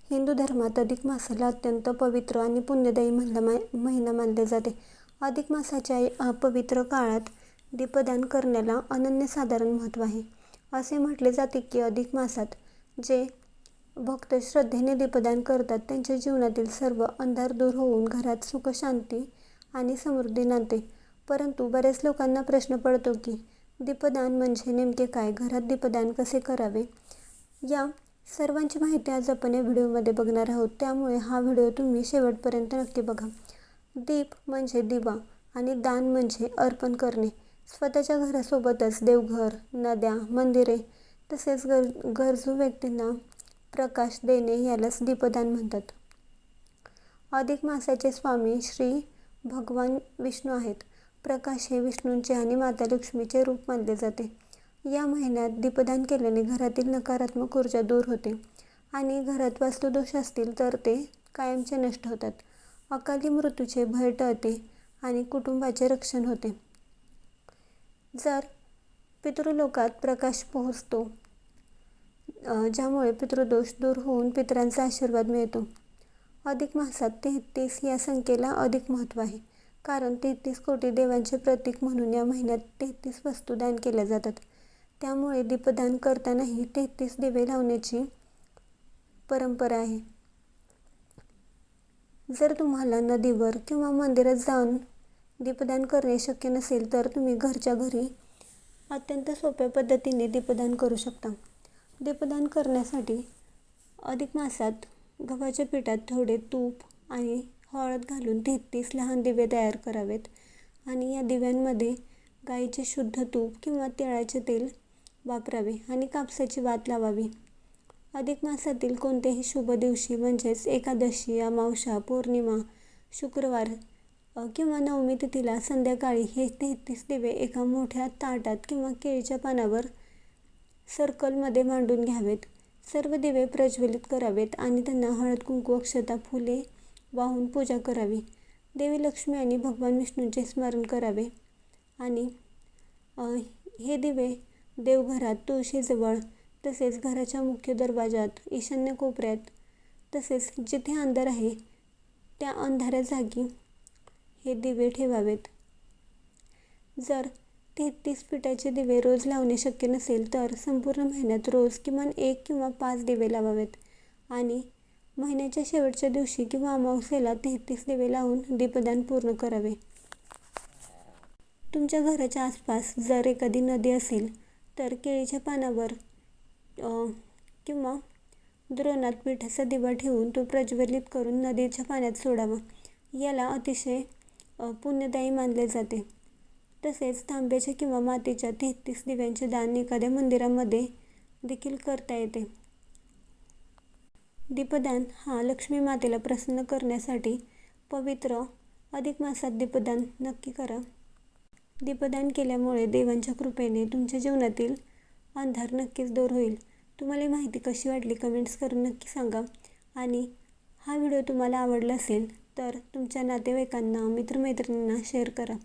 हिंदू धर्मात अधिक मासाला अत्यंत पवित्र आणि पुण्यदायी महिना मानले जाते. अधिक मासाच्या पवित्र काळात दीपदान करण्याला अनन्यसाधारण महत्त्व आहे. असे म्हटले जाते की अधिक मासात जे भक्त श्रद्धेने दीपदान करतात त्यांच्या जीवनातील सर्व अंधार दूर होऊन घरात सुख, शांती आणि समृद्धी नांदते. परंतु बऱ्याच लोकांना प्रश्न पडतो की दीपदान म्हणजे नेमके काय? घरात दीपदान कसे करावे? या सर्वांची माहिती आज आपण या व्हिडिओमध्ये बघणार आहोत. त्यामुळे हा व्हिडिओ तुम्ही शेवटपर्यंत नक्की बघा. दीप म्हणजे दिवा आणि दान म्हणजे अर्पण करणे. स्वतःच्या घरासोबतच देवघर, नद्या, मंदिरे तसेच गरजू व्यक्तींना प्रकाश देणे यालाच दीपदान म्हणतात. अधिक मासाचे स्वामी श्री भगवान विष्णू आहेत. प्रकाश हे विष्णूंचे आणि माता लक्ष्मीचे रूप मानले जाते. या महिन्यात दीपदान केल्याने घरातील नकारात्मक ऊर्जा दूर होते आणि घरात वास्तुदोष असतील तर ते कायमचे नष्ट होतात. अकाली मृत्यूचे भय टळते आणि कुटुंबाचे रक्षण होते. जर पितृलोकात प्रकाश पोहोचतो ज्यामुळे पितृदोष दूर होऊन पितरांचा आशीर्वाद मिळतो. अधिक मासात 33 या संख्येला अधिक महत्त्व आहे. कारण 33 कोटी देवांचे प्रतीक म्हणून या महिन्यात 33 वस्तू दान केल्या जातात. त्यामुळे दीपदान करतानाही 33 दिवे लावण्याची परंपरा आहे. जर तुम्हाला नदीवर किंवा मंदिरात जाऊन दीपदान करणे शक्य नसेल तर तुम्ही घरच्या घरी अत्यंत सोप्या पद्धतीने दीपदान करू शकता. दीपदान करण्यासाठी अधिक मासात गव्हाच्या पिठात थोडे तूप आणि हळद घालून 33 लहान दिवे तयार करावेत आणि या दिव्यांमध्ये गाईचे शुद्ध तूप किंवा तिळाचे तेल वापरावे आणि कापसाची वात लावावी. अधिक मासातील कोणत्याही शुभ दिवशी म्हणजेच एकादशी, अमावस्या, पौर्णिमा, शुक्रवार किंवा नवमी तिथीला संध्याकाळी हे 33 दिवे एका मोठ्या ताटात किंवा केळीच्या पानावर सर्कलमध्ये मांडून घ्यावेत. सर्व दिवे प्रज्वलित करावेत आणि त्यांना हळद, कुंकू, अक्षता, फुले वाहून पूजा करावी. देवी लक्ष्मी आणि भगवान विष्णूंचे स्मरण करावे आणि हे दिवे देवघरात, तुळशीजवळ तसेच घराच्या मुख्य दरवाजात, ईशान्य कोपऱ्यात तसेच जिथे अंधार आहे त्या अंधाऱ्या जागी हे दिवे ठेवावेत. जर 33 पिठाचे दिवे रोज लावणे शक्य नसेल तर संपूर्ण महिन्यात रोज किमान 1 किंवा 5 दिवे लावावेत आणि महिन्याच्या शेवटच्या दिवशी किंवा अमावस्येला 33 दिवे लावून दीपदान पूर्ण करावे. तुमच्या घराच्या आसपास जर एखादी नदी असेल तर केळीच्या पानावर किंवा द्रोणात पिठाचा दिवा ठेवून तो प्रज्वलित करून नदीच्या पाण्यात सोडावा. याला अतिशय पुण्यदायी मानले जाते. तसेच तांब्याच्या किंवा मातीच्या 33 दिव्यांचे दान एखाद्या मंदिरामध्ये देखील करता येते. दीपदान हा लक्ष्मी मातेला प्रसन्न करण्यासाठी पवित्र अधिक मासात दीपदान नक्की करा. दीपदान केल्यामुळे देवांच्या कृपेने तुमच्या जीवनातील अंधार नक्कीच दूर होईल. तुम्हाला ही माहिती कशी वाटली कमेंट्स करून नक्की सांगा आणि हा व्हिडिओ तुम्हाला आवडला असेल तर तुमच्या नातेवाईकांना, मित्रमैत्रिणींना शेअर करा.